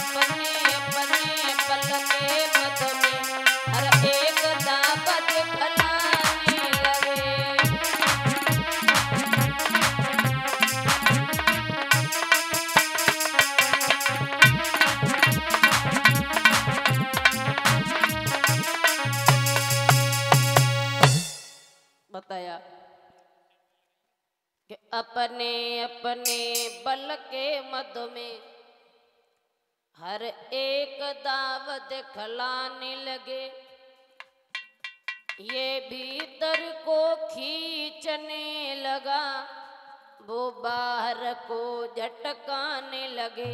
अपने अपने पल के मत में हर एक दावत फलाने लगे। बताया कि अपने अपने बल के मद में हर एक दावत खिलाने लगे। ये भीतर को खींचने लगा, वो बाहर को झटकाने लगे।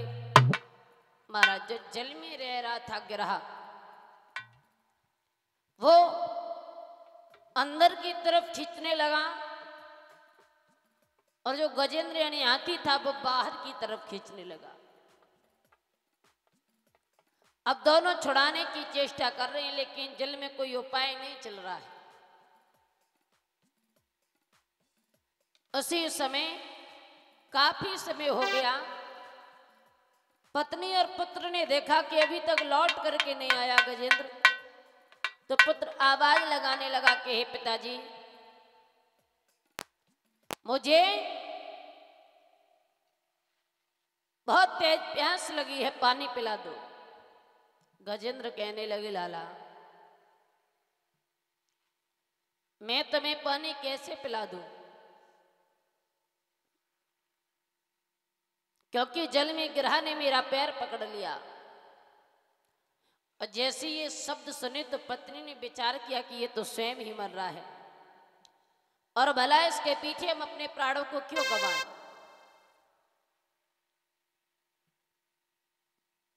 महाराज जो जल में रह रहा था गिरहा, वो अंदर की तरफ खींचने लगा, और जो गजेंद्र यानी हाथी था वो बाहर की तरफ खींचने लगा। अब दोनों छुड़ाने की चेष्टा कर रहे हैं, लेकिन जल में कोई उपाय नहीं चल रहा है। उसी समय काफी समय हो गया, पत्नी और पुत्र ने देखा कि अभी तक लौट करके नहीं आया गजेंद्र। तो पुत्र आवाज लगाने लगा कि हे पिताजी, मुझे बहुत तेज प्यास लगी है, पानी पिला दो। गजेंद्र कहने लगे लाला, मैं तुम्हें पानी कैसे पिला दूं, क्योंकि जल में गिरहा ने मेरा पैर पकड़ लिया। और जैसे ये शब्द सुने तो पत्नी ने विचार किया कि ये तो स्वयं ही मर रहा है, और भला इसके पीछे हम अपने प्राणों को क्यों गंवाएं।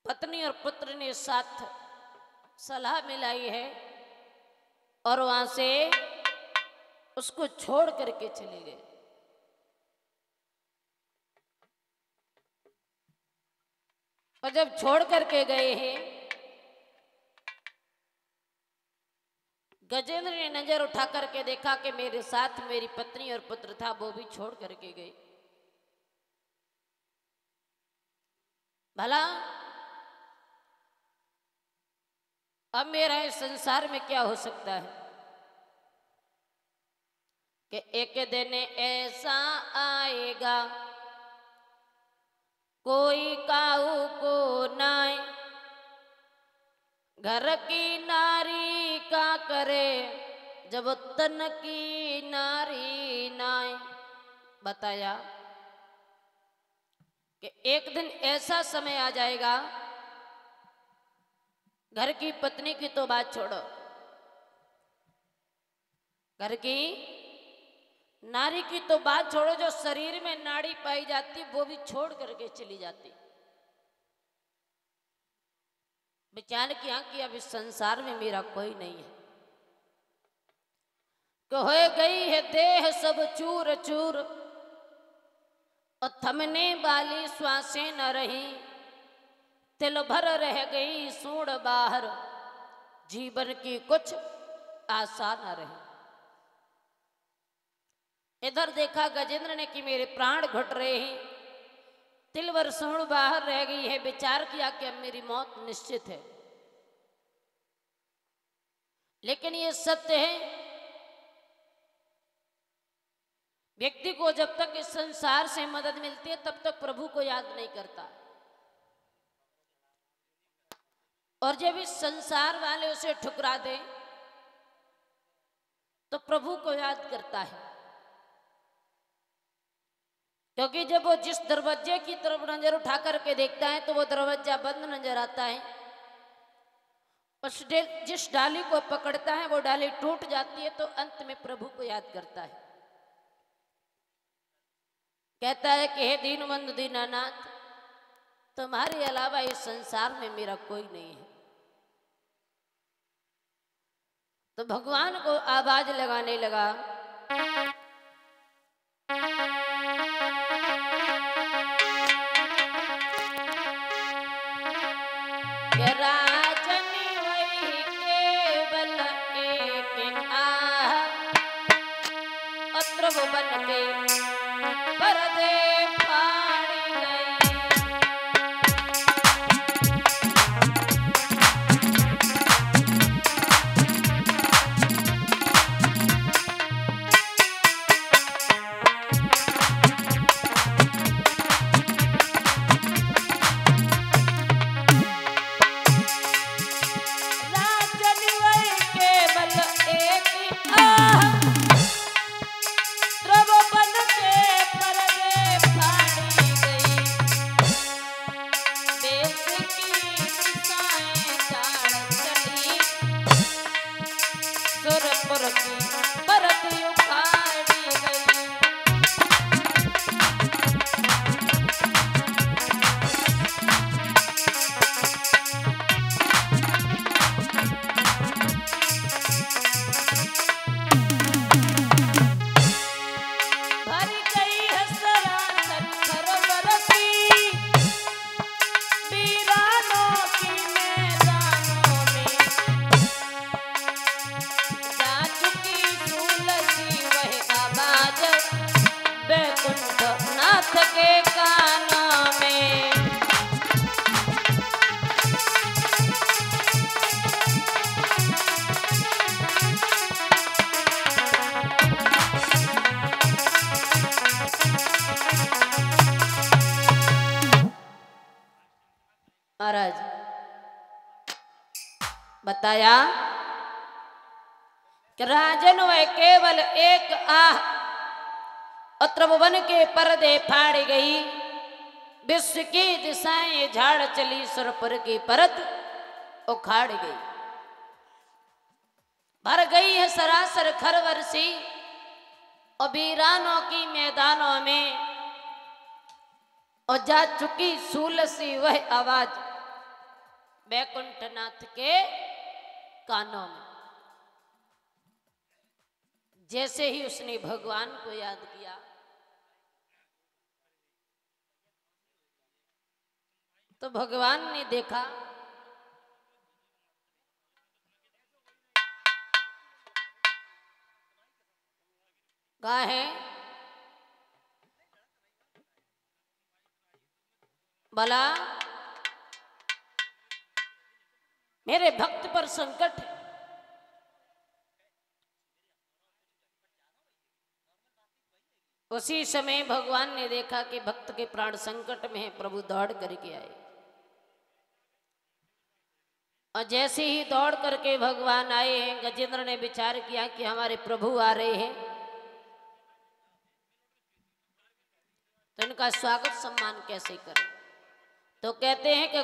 पत्नी और पुत्र ने साथ सलाह मिलाई है और वहां से उसको छोड़ करके चले गए। और जब छोड़ करके गए हैं, गजेंद्र ने नजर उठा करके देखा कि मेरे साथ मेरी पत्नी और पुत्र था, वो भी छोड़ करके गए। भला अब मेरा इस संसार में क्या हो सकता है कि एक दिन ऐसा आएगा, कोई काऊ को नाय, घर की नारी का करे, जब तन की नारी नाय। बताया कि एक दिन ऐसा समय आ जाएगा, घर की पत्नी की तो बात छोड़ो, घर की नारी की तो बात छोड़ो, जो शरीर में नाड़ी पाई जाती वो भी छोड़ करके चली जाती। विचार किया कि अब इस संसार में मेरा कोई नहीं है, कि हो गई है देह सब चूर चूर, और थमने वाली श्वासें न रही, तिल भर रह गई सूढ़ बाहर, जीवन की कुछ आशा न रही। इधर देखा गजेंद्र ने कि मेरे प्राण घुट रहे हैं, तिल भर सूढ़ बाहर रह गई है। विचार किया कि अब मेरी मौत निश्चित है। लेकिन ये सत्य है, व्यक्ति को जब तक इस संसार से मदद मिलती है तब तक प्रभु को याद नहीं करता, और जब इस संसार वाले उसे ठुकरा दे तो प्रभु को याद करता है। क्योंकि जब वो जिस दरवाजे की तरफ नजर उठा करके देखता है तो वो दरवाजा बंद नजर आता है, जिस डाली को पकड़ता है वो डाली टूट जाती है, तो अंत में प्रभु को याद करता है। कहता है कि हे दीनबंधु दीनानाथ, तुम्हारे अलावा इस संसार में मेरा कोई नहीं है। तो भगवान को आवाज लगाने लगा, बन के पर्दे फाड़ गई। महाराज बताया कि राजन वह केवल एक आह और त्रिभुवन के पर्दे फाड़ गई, विश्व की दिशाएं झाड़ चली, सुरपुर की परत उखाड़ गई। भर गई है सरासर खरवरसी और वीरानों की मैदानों में, और जा चुकी सूल सी वह आवाज बैकुंठनाथ के कानों में। जैसे ही उसने भगवान को याद किया, तो भगवान ने देखा कहा है भला मेरे भक्त पर संकट है। उसी समय भगवान ने देखा कि भक्त के प्राण संकट में है, प्रभु दौड़ करके आए। और जैसे ही दौड़ करके भगवान आए हैं, गजेंद्र ने विचार किया कि हमारे प्रभु आ रहे हैं, तो इनका स्वागत सम्मान कैसे करें। तो कहते हैं कि